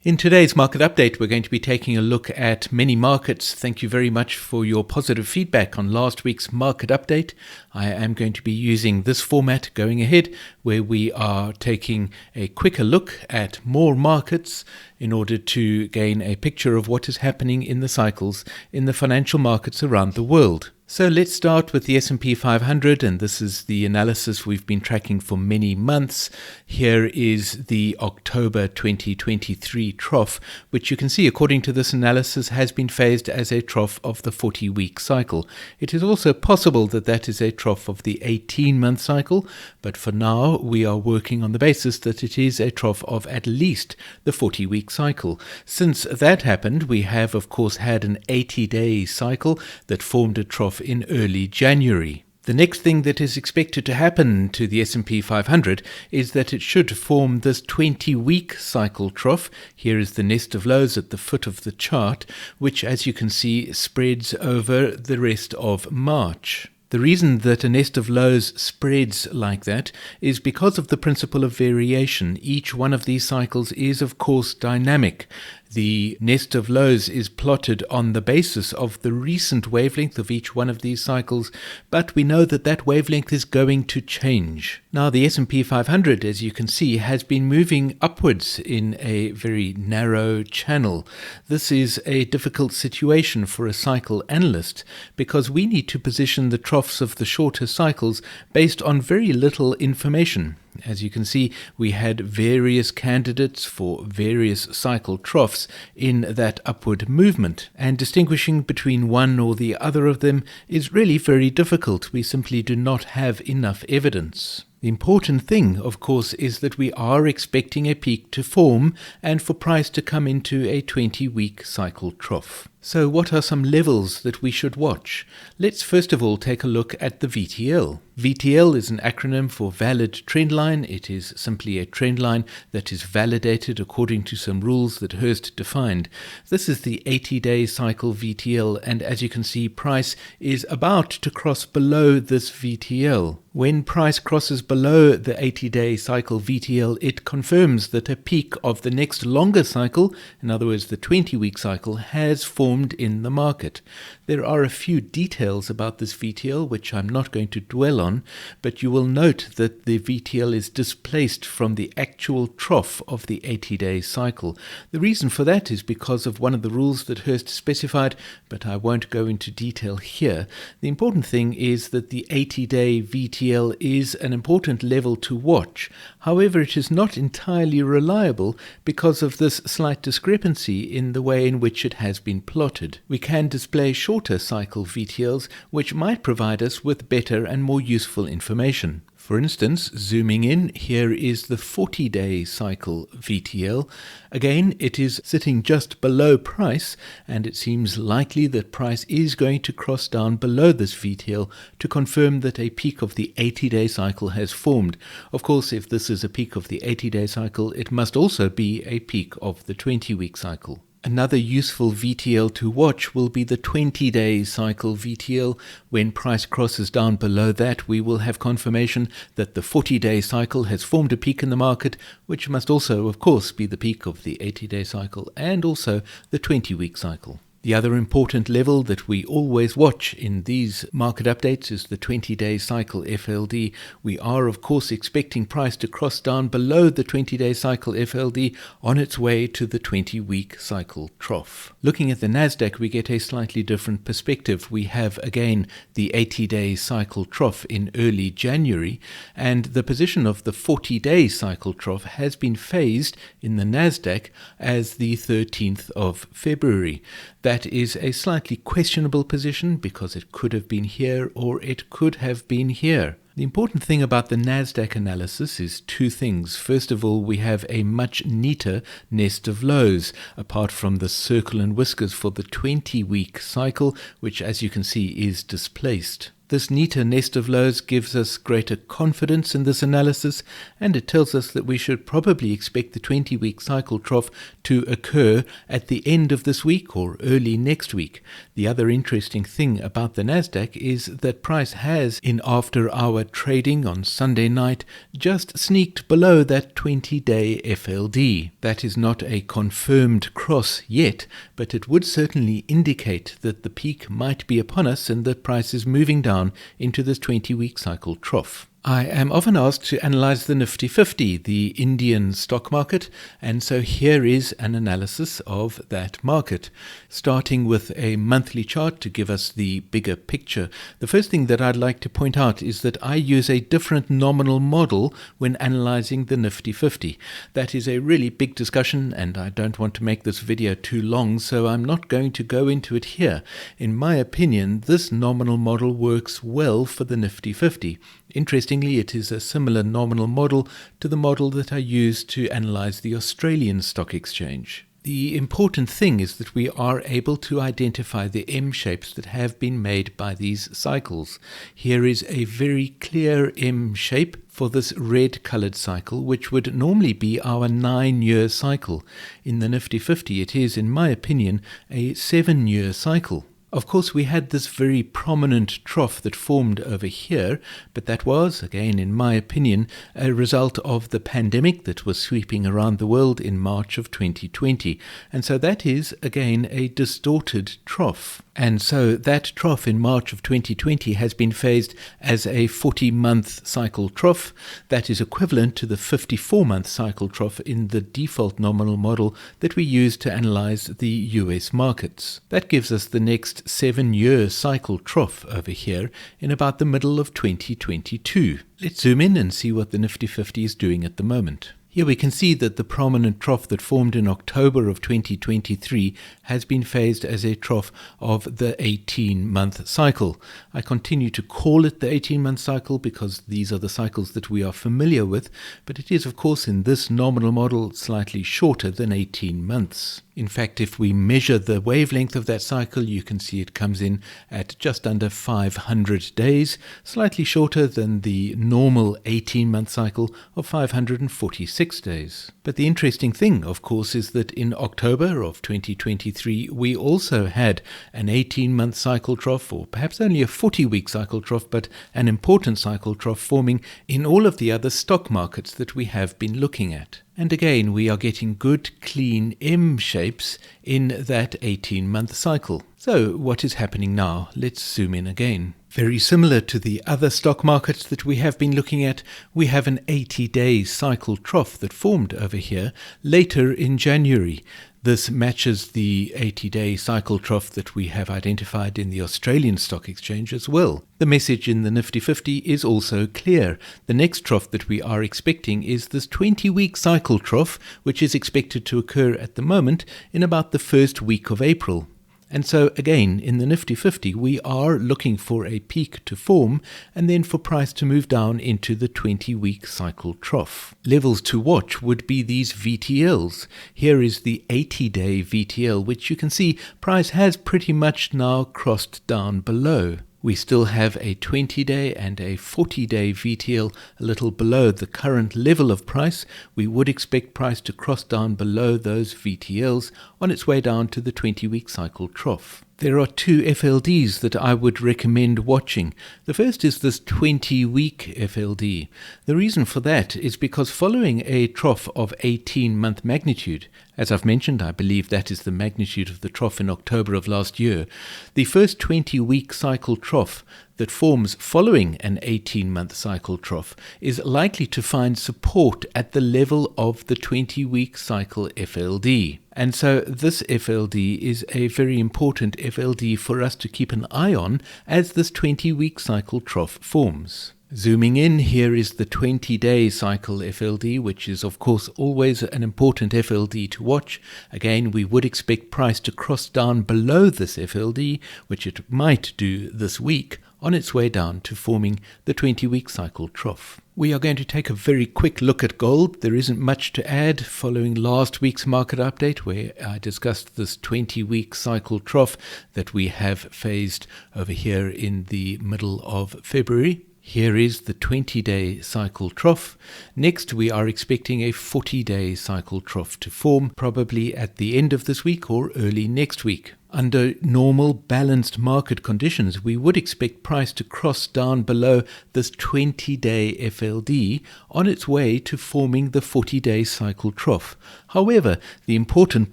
In today's market update, we're going to be taking a look at many markets. Thank you very much for your positive feedback on last week's market update. I am going to be using this format going ahead, where we are taking a quicker look at more markets in order to gain a picture of what is happening in the cycles in the financial markets around the world. So let's start with the S&P 500, and this is the analysis we've been tracking for many months. Here is the October 2023 trough, which you can see, according to this analysis, has been phased as a trough of the 40-week cycle. It is also possible that that is a trough of the 18-month cycle, but for now we are working on the basis that it is a trough of at least the 40-week cycle. Since that happened, we have of course had an 80-day cycle that formed a trough in early January. The next thing that is expected to happen to the S&P 500 is that it should form this 20-week cycle trough. Here is the nest of lows at the foot of the chart, which, as you can see, spreads over the rest of March. The reason that a nest of lows spreads like that is because of the principle of variation. Each one of these cycles is, of course, dynamic. The nest of lows is plotted on the basis of the recent wavelength of each one of these cycles, but we know that that wavelength is going to change. Now, the S&P 500, as you can see, has been moving upwards in a very narrow channel. This is a difficult situation for a cycle analyst because we need to position the troughs of the shorter cycles based on very little information. As you can see, we had various candidates for various cycle troughs in that upward movement, and distinguishing between one or the other of them is really very difficult. We simply do not have enough evidence. The important thing, of course, is that we are expecting a peak to form and for price to come into a 20-week cycle trough. So what are some levels that we should watch? Let's first of all take a look at the VTL. VTL is an acronym for valid trend line. It is simply a trend line that is validated according to some rules that Hurst defined. This is the 80-day cycle VTL, and as you can see, price is about to cross below this VTL. When price crosses below the 80-day cycle VTL, it confirms that a peak of the next longer cycle, in other words the 20-week cycle, has formed in the market. There are a few details about this VTL which I'm not going to dwell on, but you will note that the VTL is displaced from the actual trough of the 80-day cycle. The reason for that is because of one of the rules that Hurst specified, but I won't go into detail here. The important thing is that the 80-day VTL is an important level to watch. However, it is not entirely reliable because of this slight discrepancy in the way in which it has been plotted. We can display shorter cycle VTLs which might provide us with better and more useful information. For instance, zooming in, here is the 40-day cycle VTL. Again, it is sitting just below price, and it seems likely that price is going to cross down below this VTL to confirm that a peak of the 80-day cycle has formed. Of course, if this is a peak of the 80-day cycle, it must also be a peak of the 20-week cycle. Another useful VTL to watch will be the 20-day cycle VTL. When price crosses down below that, we will have confirmation that the 40-day cycle has formed a peak in the market, which must also, of course, be the peak of the 80-day cycle and also the 20-week cycle. The other important level that we always watch in these market updates is the 20-day cycle FLD. We are, of course, expecting price to cross down below the 20-day cycle FLD on its way to the 20-week cycle trough. Looking at the Nasdaq, we get a slightly different perspective. We have, again, the 80-day cycle trough in early January, and the position of the 40-day cycle trough has been phased in the Nasdaq as the 13th of February. That is a slightly questionable position because it could have been here or it could have been here. The important thing about the Nasdaq analysis is two things. First of all, we have a much neater nest of lows, apart from the circle and whiskers for the 20-week cycle, which, as you can see, is displaced. This neater nest of lows gives us greater confidence in this analysis, and it tells us that we should probably expect the 20-week cycle trough to occur at the end of this week or early next week. The other interesting thing about the Nasdaq is that price has, in after-hour trading on Sunday night, just sneaked below that 20-day FLD. That is not a confirmed cross yet, but it would certainly indicate that the peak might be upon us and that price is moving down into this 20-week cycle trough. I am often asked to analyze the Nifty 50, the Indian stock market, and so here is an analysis of that market, starting with a monthly chart to give us the bigger picture. The first thing that I'd like to point out is that I use a different nominal model when analyzing the Nifty 50. That is a really big discussion, and I don't want to make this video too long, so I'm not going to go into it here. In my opinion, this nominal model works well for the Nifty 50. Interestingly, it is a similar nominal model to the model that I use to analyze the Australian Stock Exchange. The important thing is that we are able to identify the M shapes that have been made by these cycles. Here is a very clear M shape for this red colored cycle, which would normally be our 9-year cycle. In the Nifty 50, it is, in my opinion, a 7-year cycle. Of course, we had this very prominent trough that formed over here, but that was, again, in my opinion, a result of the pandemic that was sweeping around the world in March of 2020. And so that is, again, a distorted trough. And so that trough in March of 2020 has been phased as a 40-month cycle trough. That is equivalent to the 54-month cycle trough in the default nominal model that we use to analyze the US markets. That gives us the next 7-year cycle trough over here in about the middle of 2022. Let's zoom in and see what the Nifty 50 is doing at the moment. Here we can see that the prominent trough that formed in October of 2023 has been phased as a trough of the 18-month cycle. I continue to call it the 18-month cycle because these are the cycles that we are familiar with, but it is, of course, in this nominal model slightly shorter than 18 months. In fact, if we measure the wavelength of that cycle, you can see it comes in at just under 500 days, slightly shorter than the normal 18-month cycle of 546 days. But the interesting thing, of course, is that in October of 2023, we also had an 18-month cycle trough, or perhaps only a 40-week cycle trough, but an important cycle trough forming in all of the other stock markets that we have been looking at. And again, we are getting good, clean M shapes in that 18-month cycle. So what is happening now? Let's zoom in again. Very similar to the other stock markets that we have been looking at, we have an 80-day cycle trough that formed over here later in January. This matches the 80-day cycle trough that we have identified in the Australian Stock Exchange as well. The message in the Nifty 50 is also clear. The next trough that we are expecting is this 20-week cycle trough, which is expected to occur at the moment in about the first week of April. And so again, in the Nifty 50, we are looking for a peak to form and then for price to move down into the 20-week cycle trough. Levels to watch would be these VTLs. Here is the 80-day VTL, which you can see price has pretty much now crossed down below. We still have a 20-day and a 40-day VTL a little below the current level of price. We would expect price to cross down below those VTLs on its way down to the 20-week cycle trough. There are two FLDs that I would recommend watching. The first is this 20-week FLD. The reason for that is because following a trough of 18-month magnitude, as I've mentioned, I believe that is the magnitude of the trough in October of last year, the first 20-week cycle trough that forms following an 18-month cycle trough is likely to find support at the level of the 20-week cycle FLD. And so this FLD is a very important FLD for us to keep an eye on as this 20-week cycle trough forms. Zooming in, here is the 20-day cycle FLD, which is of course always an important FLD to watch. Again, we would expect price to cross down below this FLD, which it might do this week, on its way down to forming the 20-week cycle trough. We are going to take a very quick look at gold. There isn't much to add following last week's market update where I discussed this 20-week cycle trough that we have phased over here in the middle of February. Here is the 20-day cycle trough. Next, we are expecting a 40-day cycle trough to form, probably at the end of this week or early next week. Under normal balanced market conditions, we would expect price to cross down below this 20-day FLD on its way to forming the 40-day cycle trough. However, the important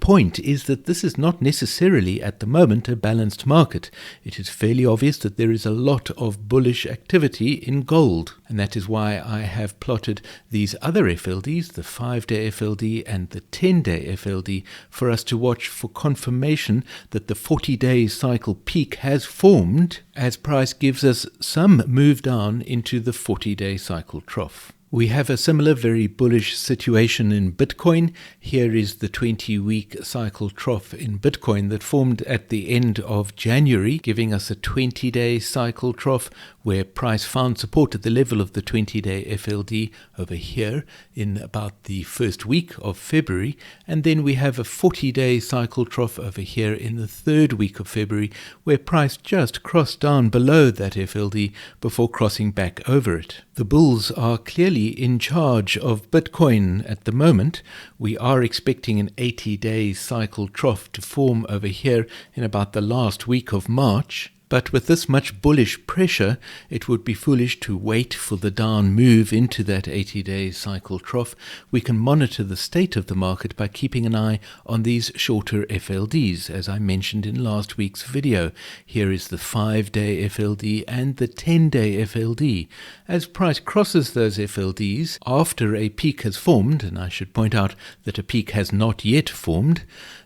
point is that this is not necessarily at the moment a balanced market. It is fairly obvious that there is a lot of bullish activity in gold, and that is why I have plotted these other FLDs, the 5-day FLD and the 10-day FLD, for us to watch for confirmation that the 40-day cycle peak has formed as price gives us some move down into the 40-day cycle trough. We have a similar very bullish situation in Bitcoin. Here is the 20-week cycle trough in Bitcoin that formed at the end of January, giving us a 20-day cycle trough where price found support at the level of the 20-day FLD over here in about the first week of February. And then we have a 40-day cycle trough over here in the third week of February where price just crossed down below that FLD before crossing back over it. The bulls are clearly in charge of Bitcoin at the moment. We are expecting an 80-day cycle trough to form over here in about the last week of March. But with this much bullish pressure, it would be foolish to wait for the down move into that 80-day cycle trough. We can monitor the state of the market by keeping an eye on these shorter FLDs, as I mentioned in last week's video. Here is the 5-day FLD and the 10-day FLD. As price crosses those FLDs after a peak has formed, and I should point out that a peak has not yet formed,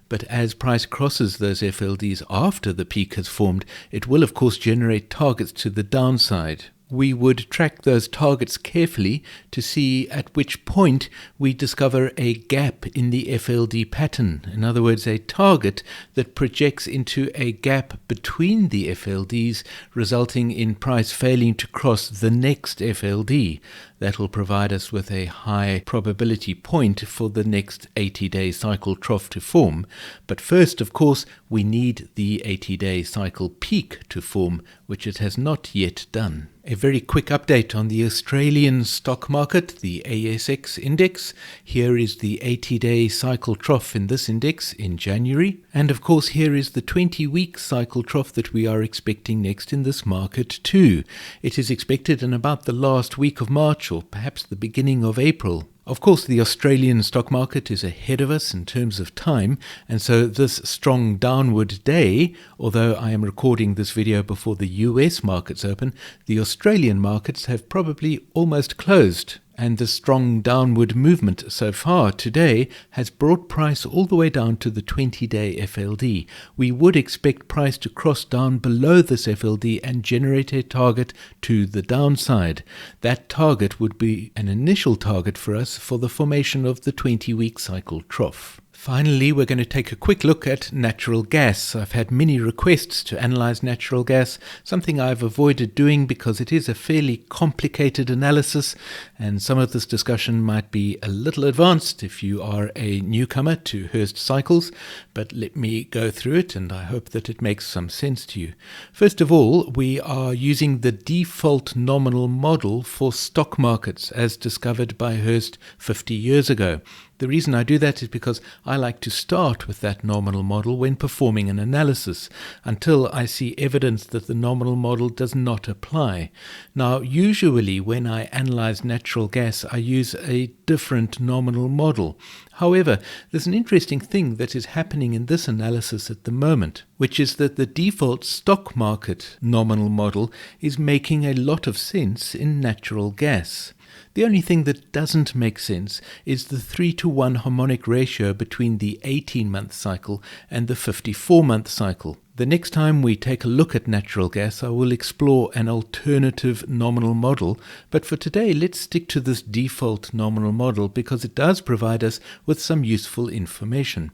but as price crosses those FLDs after the peak has formed, it will of course generate targets to the downside. We would track those targets carefully to see at which point we discover a gap in the FLD pattern. In other words, a target that projects into a gap between the FLDs, resulting in price failing to cross the next FLD. That will provide us with a high probability point for the next 80-day cycle trough to form. But first, of course, we need the 80-day cycle peak to form, which it has not yet done. A very quick update on the Australian stock market, the ASX index. Here is the 80-day cycle trough in this index in January. And of course, here is the 20-week cycle trough that we are expecting next in this market too. It is expected in about the last week of March or perhaps the beginning of April. Of course, the Australian stock market is ahead of us in terms of time, and so this strong downward day, although I am recording this video before the US markets open, the Australian markets have probably almost closed. And the strong downward movement so far today has brought price all the way down to the 20-day FLD. We would expect price to cross down below this FLD and generate a target to the downside. That target would be an initial target for us for the formation of the 20-week cycle trough. Finally, we're going to take a quick look at natural gas. I've had many requests to analyze natural gas, something I've avoided doing because it is a fairly complicated analysis, and some of this discussion might be a little advanced if you are a newcomer to Hurst cycles, but let me go through it and I hope that it makes some sense to you. First of all, we are using the default nominal model for stock markets as discovered by Hurst 50 years ago. The reason I do that is because I like to start with that nominal model when performing an analysis until I see evidence that the nominal model does not apply. Now, usually when I analyze natural gas, I use a different nominal model. However, there's an interesting thing that is happening in this analysis at the moment, which is that the default stock market nominal model is making a lot of sense in natural gas. The only thing that doesn't make sense is the 3-to-1 harmonic ratio between the 18-month cycle and the 54-month cycle. The next time we take a look at natural gas, I will explore an alternative nominal model, but for today let's stick to this default nominal model because it does provide us with some useful information.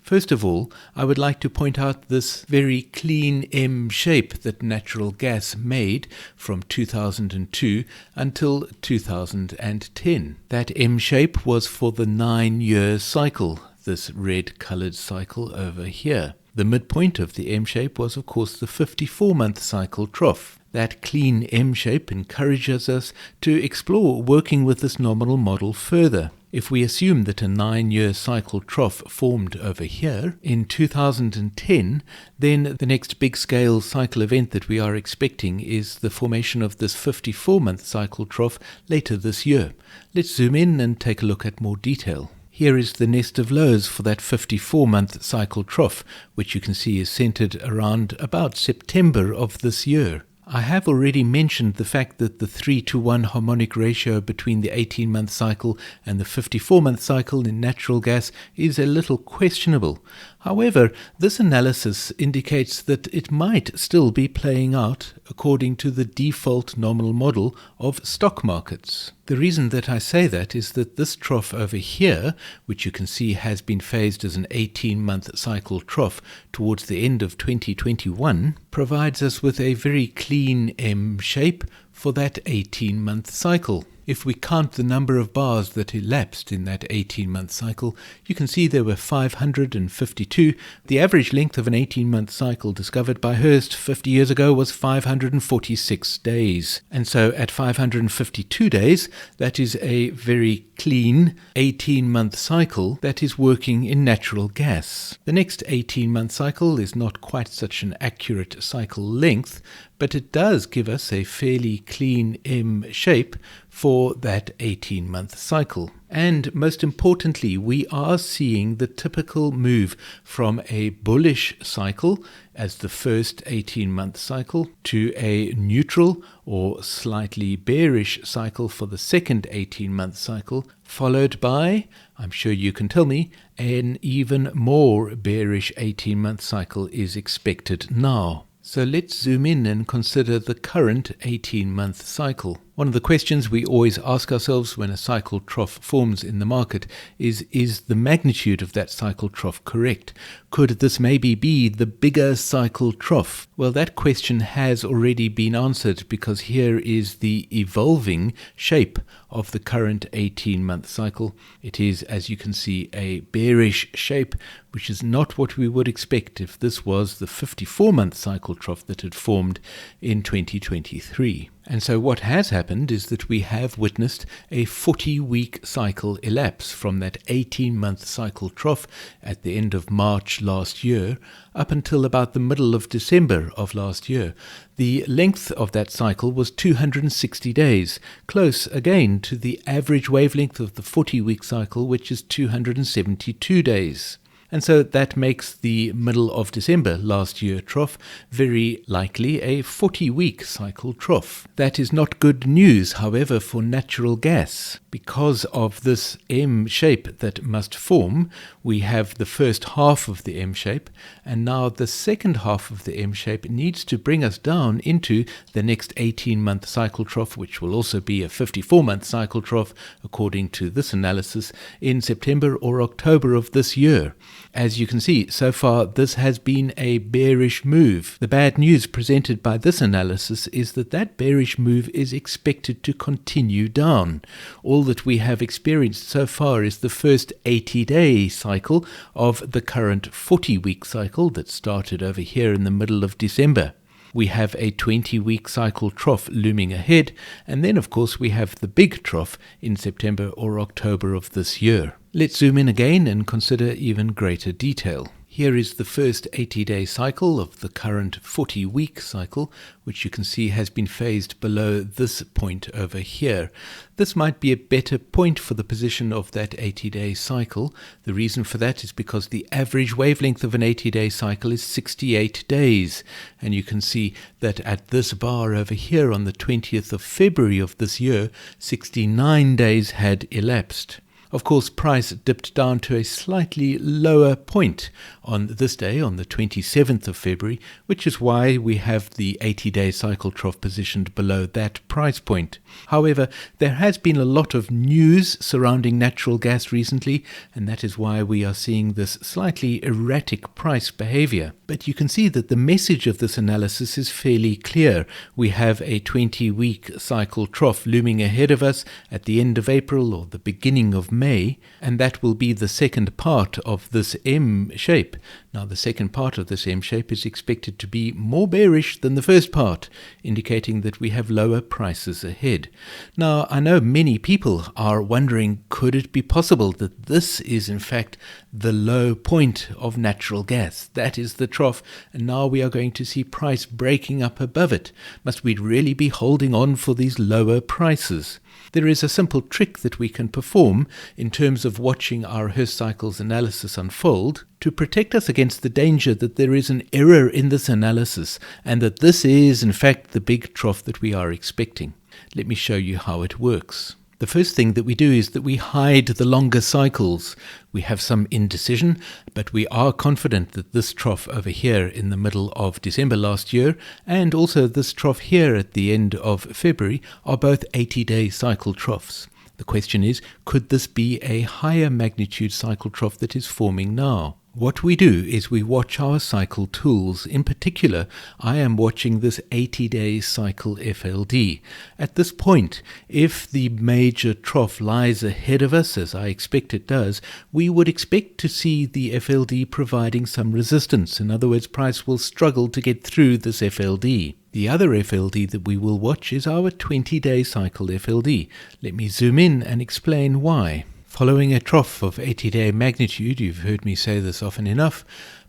First of all, I would like to point out this very clean M shape that natural gas made from 2002 until 2010. That M shape was for the 9-year cycle, this red-colored cycle over here. The midpoint of the M shape was, of course, the 54-month cycle trough. That clean M shape encourages us to explore working with this nominal model further. If we assume that a 9-year cycle trough formed over here in 2010, then the next big scale cycle event that we are expecting is the formation of this 54-month cycle trough later this year. Let's zoom in and take a look at more detail. Here is the nest of lows for that 54-month cycle trough, which you can see is centered around about September of this year. I have already mentioned the fact that the 3-to-1 harmonic ratio between the 18-month cycle and the 54-month cycle in natural gas is a little questionable. However, this analysis indicates that it might still be playing out according to the default nominal model of stock markets. The reason that I say that is that this trough over here, which you can see has been phased as an 18-month cycle trough towards the end of 2021, provides us with a very clean M shape for that 18-month cycle. If we count the number of bars that elapsed in that 18-month cycle, you can see there were 552. The average length of an 18-month cycle discovered by Hurst 50 years ago was 546 days. And so at 552 days, that is a very clean 18-month cycle that is working in natural gas. The next 18-month cycle is not quite such an accurate cycle length, but it does give us a fairly clean M shape for that 18-month cycle. And most importantly, we are seeing the typical move from a bullish cycle as the first 18-month cycle to a neutral or slightly bearish cycle for the second 18-month cycle, followed by, I'm sure you can tell me, an even more bearish 18-month cycle is expected now. So let's zoom in and consider the current 18-month cycle. One of the questions we always ask ourselves when a cycle trough forms in the market is the magnitude of that cycle trough correct? Could this maybe be the bigger cycle trough? Well, that question has already been answered because here is the evolving shape of the current 18-month cycle. It is, as you can see, a bearish shape, which is not what we would expect if this was the 54-month cycle trough that had formed in 2023. And so what has happened is that we have witnessed a 40-week cycle elapse from that 18-month cycle trough at the end of March last year up until about the middle of December of last year. The length of that cycle was 260 days, close again to the average wavelength of the 40-week cycle, which is 272 days. And so that makes the middle of December last year trough very likely a 40-week cycle trough. That is not good news, however, for natural gas. Because of this M shape that must form, we have the first half of the M shape, and now the second half of the M shape needs to bring us down into the next 18-month cycle trough, which will also be a 54-month cycle trough, according to this analysis, in September or October of this year. As you can see, so far this has been a bearish move. The bad news presented by this analysis is that that bearish move is expected to continue down. All that we have experienced so far is the first 80-day cycle of the current 40-week cycle that started over here in the middle of December. We have a 20-week cycle trough looming ahead, and then of course we have the big trough in September or October of this year. Let's zoom in again and consider even greater detail. Here is the first 80-day cycle of the current 40-week cycle, which you can see has been phased below this point over here. This might be a better point for the position of that 80-day cycle. The reason for that is because the average wavelength of an 80-day cycle is 68 days. And you can see that at this bar over here on the 20th of February of this year, 69 days had elapsed. Of course, price dipped down to a slightly lower point on this day, on the 27th of February, which is why we have the 80-day cycle trough positioned below that price point. However, there has been a lot of news surrounding natural gas recently, and that is why we are seeing this slightly erratic price behavior. But you can see that the message of this analysis is fairly clear. We have a 20-week cycle trough looming ahead of us at the end of April or the beginning of May, and that will be the second part of this M shape. Now, the second part of this M shape is expected to be more bearish than the first part, indicating that we have lower prices ahead. Now, I know many people are wondering, could it be possible that this is in fact the low point of natural gas? That is the trough, and now we are going to see price breaking up above it. Must we really be holding on for these lower prices? There is a simple trick that we can perform in terms of watching our Hurst cycles analysis unfold to protect us against the danger that there is an error in this analysis and that this is in fact the big trough that we are expecting. Let me show you how it works. The first thing that we do is that we hide the longer cycles. We have some indecision, but we are confident that this trough over here in the middle of December last year and also this trough here at the end of February are both 80-day cycle troughs. The question is, could this be a higher magnitude cycle trough that is forming now? What we do is we watch our cycle tools. In particular, I am watching this 80-day cycle FLD. At this point, if the major trough lies ahead of us, as I expect it does, we would expect to see the FLD providing some resistance. In other words, price will struggle to get through this FLD. The other FLD that we will watch is our 20-day cycle FLD. Let me zoom in and explain why. Following a trough of 80-day magnitude, you've heard me say this often enough,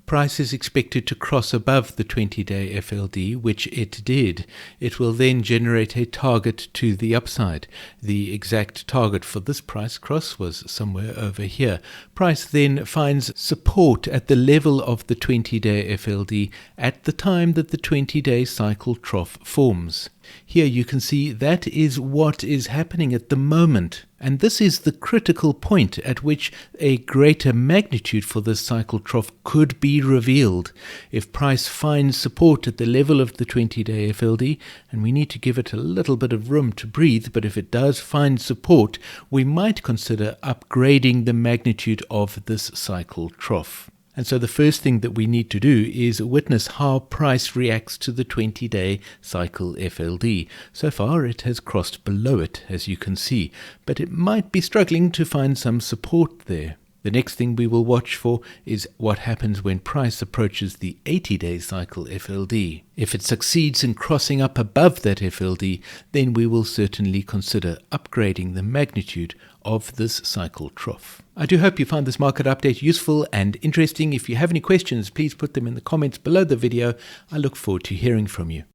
price is expected to cross above the 20-day FLD, which it did. It will then generate a target to the upside. The exact target for this price cross was somewhere over here. Price then finds support at the level of the 20-day FLD at the time that the 20-day cycle trough forms. Here you can see that is what is happening at the moment. And this is the critical point at which a greater magnitude for this cycle trough could be revealed. If price finds support at the level of the 20-day FLD, and we need to give it a little bit of room to breathe, but if it does find support, we might consider upgrading the magnitude of this cycle trough. And so the first thing that we need to do is witness how price reacts to the 20-day cycle FLD. So far it has crossed below it, as you can see, but it might be struggling to find some support there. The next thing we will watch for is what happens when price approaches the 80-day cycle FLD. If it succeeds in crossing up above that FLD, then we will certainly consider upgrading the magnitude of this cycle trough. I do hope you found this market update useful and interesting. If you have any questions, please put them in the comments below the video. I look forward to hearing from you.